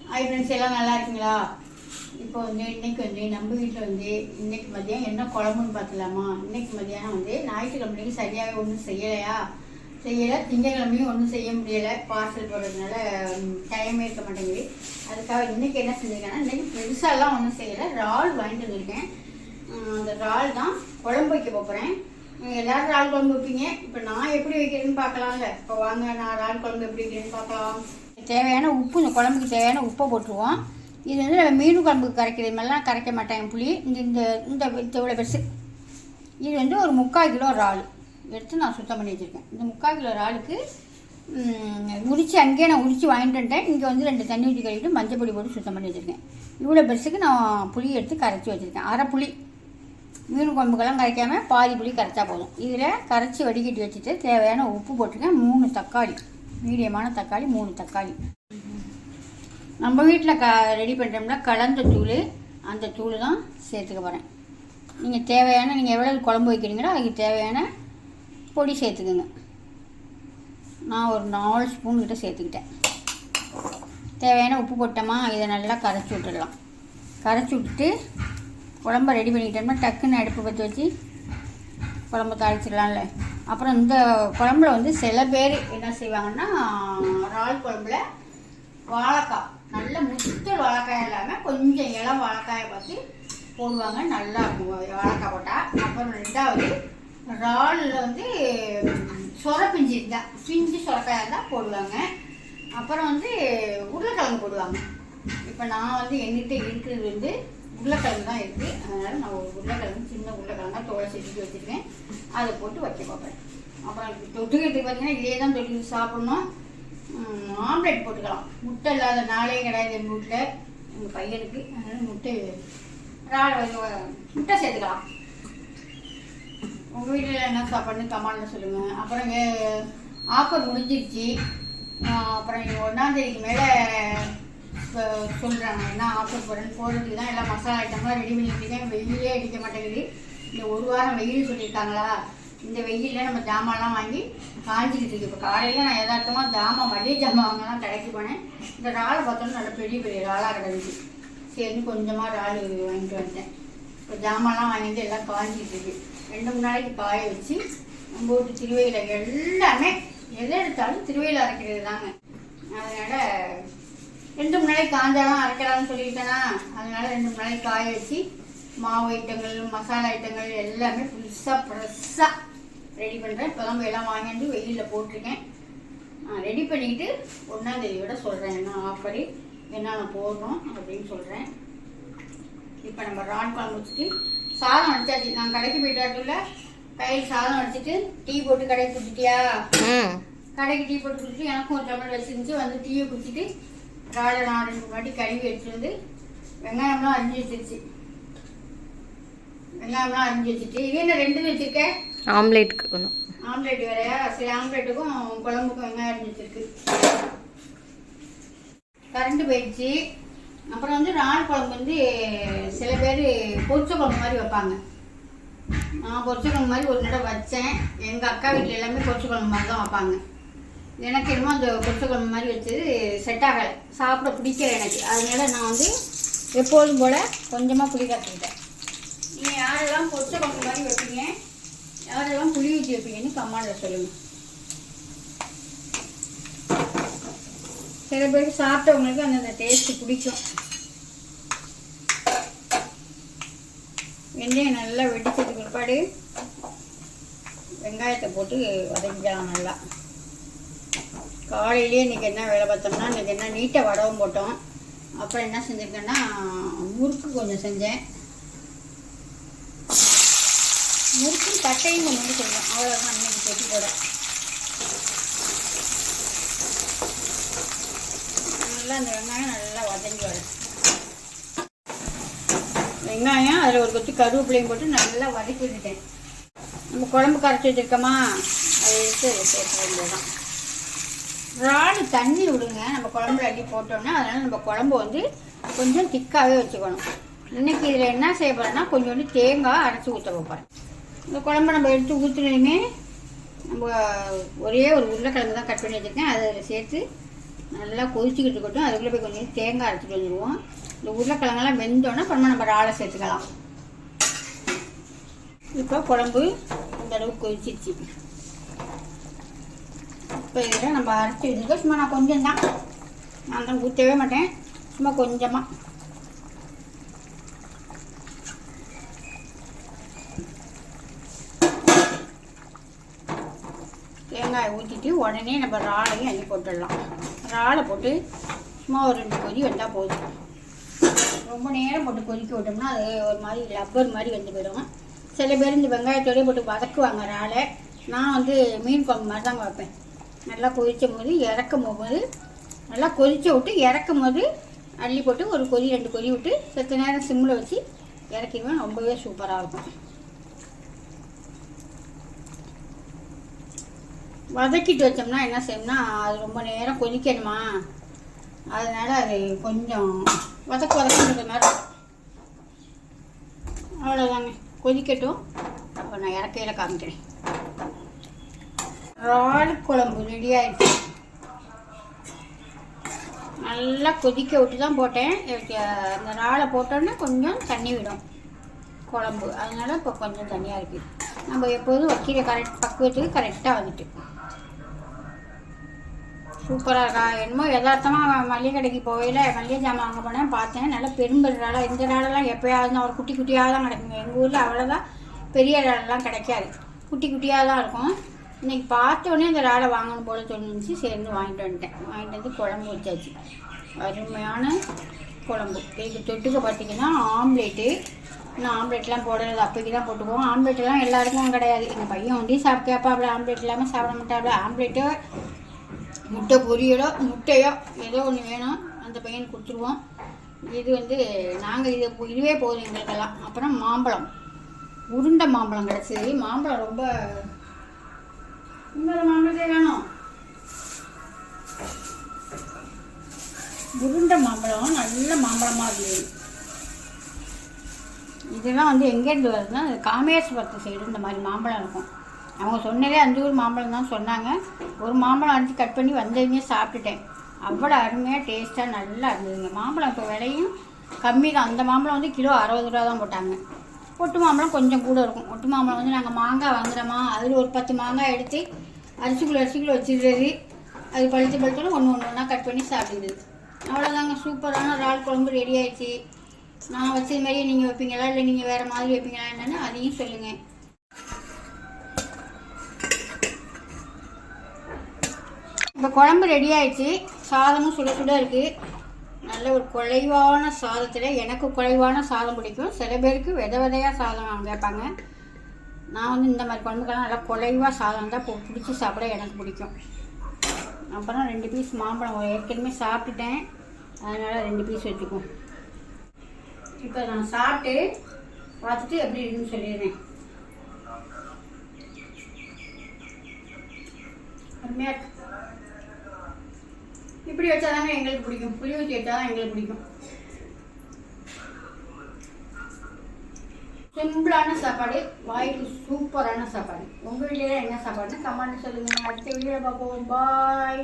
Hi friends, எல்லாம் நல்லா இருக்கீங்களா? இப்போ வந்து இன்னைக்கு நம்ம வீட்டில் இன்னைக்கு மதியம் என்ன குழம்புன்னு பார்த்துலாமா? இன்னைக்கு மதியானம் ஞாயிற்றுக்கிழமைக்கு சரியாகவே ஒன்றும் செய்யலை. திங்கக்கிழமையும் ஒன்றும் செய்ய முடியலை. பார்சல் போடுறதுனால டைமே இருக்க மாட்டேங்குது. அதுக்காக இன்னைக்கு என்ன செஞ்சுருக்கேன்னா, இன்னைக்கு பெருசாலாம் ஒன்றும் செய்யலை. இறால் வாங்கிட்டு வந்திருக்கேன். அந்த இறால் தான் குழம்பு வைக்க போகிறேன். எல்லாரும் இறால் குழம்பு வைப்பீங்க. இப்போ நான் எப்படி வைக்கிறேன்னு பார்க்கலாம்ல. இப்போ வாங்க, நான் இறால் குழம்பு எப்படி வைக்கிறேன்னு பார்க்கலாம். தேவையான உப்பு, இந்த குழம்புக்கு தேவையான உப்பை போட்டுருவோம். இது நம்ம மீன் குழம்புக்கு கரைக்கிறது மாதிரிலாம் கரைக்க மாட்டேன் புளி. இந்த இவ்வளோ பெருசு. இது ஒரு 3/4 கிலோ இறால் எடுத்து நான் சுத்தம் பண்ணி வச்சுருக்கேன். இந்த 3/4 கிலோ இறாலுக்கு உரித்து அங்கேயே நான் உரித்து வாங்கிட்டு வந்துட்டேன். இங்கே 2 தண்ணி ஊற்றி கழுவிட்டு மஞ்சள் பொடி போட்டு சுத்தம் பண்ணி வச்சுருக்கேன். இவ்வளோ பெருசுக்கு நான் புளி எடுத்து கரைச்சி வச்சுருக்கேன். அரை புளி. மீன் குழம்புக்கெல்லாம் கரைக்காமல் பாதி புளி கரைச்சா போதும். இதில் கரைச்சி வடிகட்டி வச்சுட்டு தேவையான உப்பு போட்டிருக்கேன். 3 தக்காளி, மீடியமான தக்காளி, 3 தக்காளி. நம்ம வீட்டில் ரெடி பண்ணுறோம்னா கலந்த தூள், அந்த தூள் தான் சேர்த்துக்க போகிறேன். நீங்கள் எவ்வளோ குழம்பு வைக்கிறீங்களோ அதுக்கு தேவையான பொடி சேர்த்துக்குங்க. நான் ஒரு 4 ஸ்பூன் கிட்ட சேர்த்துக்கிட்டேன். தேவையான உப்பு போட்டோமா, இதை நல்லா கரைச்சி விட்டுடலாம். கரைச்சி விட்டுட்டு குழம்ப ரெடி பண்ணிக்கிட்டோம்னா டக்குன்னு அடுப்பு பற்றி வச்சு குழம்பு தாளிச்சிடலாம்ல. அப்புறம் இந்த குழம்புல சில பேர் என்ன செய்வாங்கன்னா, இறால் குழம்புல வாழைக்காய், நல்ல முத்தல் வாழைக்காய் இல்லாமல் கொஞ்சம் இளம் வாழைக்காயை பார்த்து போடுவாங்க. நல்லா இருக்கும் வாழைக்காய் போட்டால். அப்புறம் 2வது இறாலில் சொர பிஞ்சு இருந்தால், பிஞ்சு சொரக்காயாக இருந்தால் போடுவாங்க. அப்புறம் உருளைக்கிழங்கு போடுவாங்க. இப்போ நான் என்கிட்ட இருக்கிறது உருளைக்கிழங்கு தான் இருக்குது. அதனால் நான் ஒரு உருளைக்கிழங்கு, சின்ன உருளைக்கிழங்கா தோலை செஞ்சுட்டு வச்சுருக்கேன். அதை போட்டு வைக்க பார்ப்பேன். அப்புறம் தொட்டுக்கிறதுக்கு பார்த்தீங்கன்னா இதே தான் தொட்டு சாப்பிட்ணும். ஆம்லேட் போட்டுக்கலாம். முட்டை இல்லாத நாளே கிடையாது எங்கள் வீட்டில், எங்கள் பையனுக்கு. அதனால் முட்டை சேர்த்துக்கலாம். உங்கள் வீட்டில் என்ன சாப்பாடுன்னு கமெண்ட்ல சொல்லுங்கள். அப்புறம் ஆஃபர் முடிஞ்சிருச்சு. அப்புறம் 1ஆம் தேதிக்கு மேலே சொல்கிறாங்க என்ன ஆஃபர் போடுறதுக்கு தான் எல்லாம் மசாலா ஐட்டம்லாம் ரெடி பண்ணிட்டு இருக்கேன். வெயிலே அடிக்க மாட்டேங்குது. இந்த 1 வாரம் வெயில் சொல்லியிருக்காங்களா, இந்த வெயிலில் நம்ம ஜாமான்லாம் வாங்கி காஞ்சிக்கிட்டு இருக்கு. இப்போ காலையில் நான் யதார்த்தமாக மளிகை ஜாமான் வாங்கலாம் கடைக்கு போனேன். இந்த இறாலை பார்த்தோன்னா நல்ல பெரிய இறாலாக கிடந்துச்சு. சரி, கொஞ்சமாக இறால் வாங்கிட்டு வந்தேன். இப்போ ஜாமான்லாம் வாங்கிட்டு எல்லாம் காஞ்சிக்கிட்டு இருக்கு. 2-3 நாளைக்கு காய வச்சு நம்ம வீட்டு திருவையில் எல்லாமே எதை எடுத்தாலும் திருவையில் அரைக்கிறது தாங்க. அதனால் 2-3 நாளைக்கு காஞ்சாலும் அரைக்கலாம்னு சொல்லிட்டேன்னா, அதனால் 2-3 நாளைக்கு காய வச்சு மாவு ஐட்டங்கள், மசாலா ஐட்டங்கள் எல்லாமே புதுசாக ஃப்ரெஷ்ஷாக ரெடி பண்ணுறேன். இப்போ தான் எல்லாம் வாங்கிட்டு வெயிலில் போட்டிருக்கேன். ரெடி பண்ணிக்கிட்டு 1ஆம் தேதியோட சொல்கிறேன் என்ன ஆஃபரு, என்னென்ன போடுறோம் அப்படின்னு சொல்கிறேன். இப்போ நம்ம இறால் குழம்பு வச்சுட்டு சாதம் அடிச்சாச்சு. நான் கடைக்கு போயிட்டாட்டுல கையில் சாதம் அடிச்சுட்டு டீ போட்டு கடைக்கு குடிச்சிட்டியா? கடைக்கு டீ போட்டு குடிச்சிட்டு எனக்கும் ஒரு டம்ளர் வச்சுருந்துச்சு. டீயை குடிச்சிட்டு இறாலை நான் 2 வாட்டி கழுவி வச்சுருந்து வெங்காயம்லாம் அரிஞ்சு வச்சிருச்சு. வெங்காயம்லாம் அரிஞ்சு வச்சுட்டு இது என்ன 2 வச்சுருக்கேன்? ஆம்லேட்டுக்கு ஆம்லேட் வேறையா? சரி, ஆம்லேட்டுக்கும் குழம்புக்கும் வெங்காயம் அரிஞ்சு வச்சிருக்கு. கரண்ட் போயிடுச்சு. அப்புறம் இறால் குழம்பு சில பேர் பொரிச்ச குழம்பு மாதிரி வைப்பாங்க. நான் பொரிச்ச குழம்பு மாதிரி ஒரு தடவை வச்சேன். எங்கள் அக்கா வீட்டில் எல்லாமே பொரிச்ச குழம்பு மாதிரி தான் வைப்பாங்க. எனக்கு என்னமோ அந்த பொரிச்ச குழம்பு மாதிரி வச்சது செட் ஆகலை, சாப்பிட பிடிக்கல எனக்கு. அதனால நான் எப்போதும் போல் கொஞ்சமாக புளி கரைச்சிக்கிட்டேன். நீங்கள் யாரெல்லாம் பொரிச்ச குழம்பு மாதிரி வைப்பீங்க, யாரெல்லாம் புளி ஊற்றி வைப்பீங்கன்னு கமெண்ட்ல சொல்லுங்கள். சில பேருக்கு சாப்பிட்டவங்களுக்கு அந்த டேஸ்ட்டு பிடிக்கும். வெங்காயம் நல்லா வெடிச்சதுக்கு பிற்பாடு வெங்காயத்தை போட்டு வதக்கிக்கலாம் நல்லா. காலையிலேயே இன்றைக்கி என்ன வேலை பார்த்தோம்னா, இன்றைக்கி என்ன நீட்டாக வடவும் போட்டோம். அப்புறம் என்ன செஞ்சுருக்கேன்னா, முறுக்கு கொஞ்சம் செஞ்சேன். முறுக்கும் தட்டையும் கொஞ்சம் செஞ்சேன். அவ்வளோதான் இன்னைக்கு கொட்டி போட. நல்லா அந்த வெங்காயம் நல்லா வதங்கி வரும். வெங்காயம் அதில் ஒரு கொத்து கருவேப்பிலையும் போட்டு நல்லா வதக்கி விட்டுட்டேன். நம்ம குழம்பு கரைச்சி வச்சுருக்கோமா, அதை எடுத்து அதை சேர்க்க வேண்டியதான். இறால் தண்ணி விடுங்க நம்ம குழம்புல அள்ளி போட்டோம்னா. அதனால் நம்ம குழம்பு கொஞ்சம் திக்காகவே வச்சுக்கணும். இன்றைக்கி இதில் என்ன செய்ய போகிறேன்னா, கொஞ்சோண்டு தேங்காய் அரைச்சி ஊற்ற வைப்பேன். இந்த குழம்பு நம்ம எடுத்து ஊற்றுனதுமே நம்ம ஒரே ஒரு உருளைக்கிழங்கு தான் கட் பண்ணி வச்சுருக்கேன். அதில் சேர்த்து நல்லா கொதிச்சுக்கிட்டு இருக்கட்டும். அதுக்குள்ளே போய் கொஞ்சம் தேங்காய் அரைச்சிட்டு வந்துடுவோம். இந்த உருளைக்கிழங்கெல்லாம் வெந்தோன்னா அப்புறமா நம்ம இறாலை சேர்த்துக்கலாம். இப்போ குழம்பு இந்த அளவுக்கு கொதிச்சிருச்சு. இப்போ இதில் நம்ம அரைச்சி வச்சுருக்கோம். சும்மா நான் கொஞ்சம் தான், நான் தான் ஊற்றவே மாட்டேன், சும்மா கொஞ்சமாக. தேங்காயை ஊற்றிட்டு உடனே நம்ம இறாலையும் அள்ளி போட்டுடலாம். இறாலை போட்டு சும்மா ஒரு 2 கொதி வந்தால் போதும். ரொம்ப நேரம் போட்டு கொதிக்க விட்டோம்னா அது ஒரு மாதிரி லப்பர் மாதிரி வந்து போயிடும். சில பேர் இந்த வெங்காயத்தோடய போட்டு வதக்குவாங்க இறாலை. நான் வந்து மீன் குழம்பு மாதிரி தாங்க வைப்பேன். நல்லா கொதிக்கும் போது இறக்கும் போது, நல்லா கொதிக்க விட்டு இறக்கும் போது அள்ளி போட்டு ஒரு கொதி 2 கொதி விட்டு சற்று நேரம் சிம்மில் வச்சு இறக்கிடுவேன். ரொம்பவே சூப்பராக இருக்கும். வதக்கிட்டு வச்சோம்னா என்ன செய்யணும்னா அது ரொம்ப நேரம் கொதிக்கணுமா, அதனால் அது கொஞ்சம் வதக்குற மாதிரி. அவ்வளோதாங்க, கொதிக்கட்டும். அப்போ நான் இறக்கையில் காமிக்கிறேன். இறால் குழம்பு ரெடி ஆகிடுச்சு. நல்லா கொதிக்க விட்டு தான் போட்டேன். அந்த இறாலை போட்டோன்னே கொஞ்சம் தண்ணி விடும் குழம்பு, அதனால் இப்போ கொஞ்சம் தண்ணியாக இருக்குது. நம்ம எப்போதும் வைக்கிற பக்குவத்துக்கு கரெக்டாக வந்துட்டு சூப்பராக இருக்கா. என்னமோ யதார்த்தமாக மல்லிகை கடைக்கு போகையில் மல்லிகை ஜாமான் வாங்க போனேன், பார்த்தேன். நல்லா பெரும்பெரு இறாலா. இந்த இறாலெல்லாம் எப்போயாவது தான் ஒரு குட்டி குட்டியாக தான் கிடைக்குங்க. எங்கள் ஊரில் அவ்வளோதான் பெரிய இறாலெல்லாம் கிடைக்காது, குட்டி குட்டியாக தான் இருக்கும். இன்றைக்கி பார்த்தோன்னே இந்த இறாலை வாங்கணும் போல தோணுச்சு. சேர்ந்து வாங்கிட்டு வந்து குழம்பு வச்சாச்சு. அருமையான குழம்பு. இதுக்கு தொட்டுக்க பார்த்திங்கன்னா ஆம்லேட்டு. இன்னும் ஆம்லேட்லாம் போடுறது அப்போக்கி தான் போட்டுக்குவோம். ஆம்லேட்டெல்லாம் எல்லாருக்கும் கிடையாது. எங்கள் பையன் ஒண்டி சாப்பிட்டாப்பா, ஆம்லேட் இல்லாமல் சாப்பிட மாட்டாப்புல. ஆம்லேட்டோ முட்டை பொரியலோ முட்டையோ ஏதோ ஒன்று வேணும், அந்த பையனுக்கு கொடுத்துருவோம். இது வந்து நாங்கள் இதுவே போதும் எங்களுக்கெல்லாம். அப்புறம் மாம்பழம், உருண்டை மாம்பழம் கிடச்சிது. மாம்பழம் ரொம்ப இன்னொரு மாம்பழத்தே வேணும். உருண்டை மாம்பழம் நல்ல மாம்பழமாக இருந்தது. இதெல்லாம் வந்து எங்கேருந்து வருதுன்னா காமேஸ்வரத்து சைடு இந்த மாதிரி மாம்பழம் இருக்கும். அவங்க சொன்னதே அந்த ஊர் மாம்பழம் தான் சொன்னாங்க. ஒரு மாம்பழம் அடித்து கட் பண்ணி வந்ததுமே சாப்பிட்டுட்டேன். அவ்வளோ அருமையாக டேஸ்ட்டாக நல்லா இருந்ததுங்க. மாம்பழம் இப்போ விலையும் கம்மி தான். அந்த மாம்பழம் வந்து கிலோ 60 ரூபா தான் போட்டாங்க. ஒட்டு மாம்பழம் கொஞ்சம் கூட இருக்கும். ஒட்டு மாம்பழம் வந்து நாங்கள் மாங்காய் வாங்குகிறோமா, அதில் ஒரு 10 மாங்காய் எடுத்து அரிசிக்குள்ளே வச்சுக்கிறது. அது பழுத்தோன்னு ஒன்றா கட் பண்ணி சாப்பிடுது. அவ்வளோதாங்க, சூப்பரான இறால் குழம்பு ரெடி ஆயிடுச்சு. நான் வச்சது மாதிரியே நீங்கள் வைப்பீங்களா, இல்லை நீங்கள் வேறு மாதிரி வைப்பீங்களா என்னென்னு அதையும் சொல்லுங்கள். இப்போ குழம்பு ரெடி ஆயிடுச்சு. சாதமும் சுட சுட இருக்குது. நல்ல ஒரு குழைவான சாதத்தில், எனக்கு குழைவான சாதம் பிடிக்கும். சில பேருக்கு விதையாக சாதம் கேட்பாங்க. நான் வந்து இந்த மாதிரி குழம்புக்கெல்லாம் நல்லா குழைவாக சாதம் தான் பிடிச்சி சாப்பிட எனக்கு பிடிக்கும். அப்புறம் 2 பீஸ் மாம்பழம் ஏற்கனவே சாப்பிட்டுட்டேன், அதனால் 2 பீஸ் வச்சுக்குவோம். இப்போ நான் சாப்பிட்டு பார்த்துட்டு எப்படி இருக்குன்னு சொல்லிடுறேன். அருமையாக இருக்கு. இப்படி வச்சாதாங்க எங்களுக்கு பிடிக்கும். புளி ஊற்றி வச்சாதான் எங்களுக்கு பிடிக்கும். சிம்பிளான சாப்பாடு, வாய்க்கு சூப்பரான சாப்பாடு. உங்கள் வீட்டில் என்ன சாப்பாடுன்னு கமெண்ட் சொல்லுங்கள். அடுத்த வீடியோவில் பார்ப்போம். பாய்.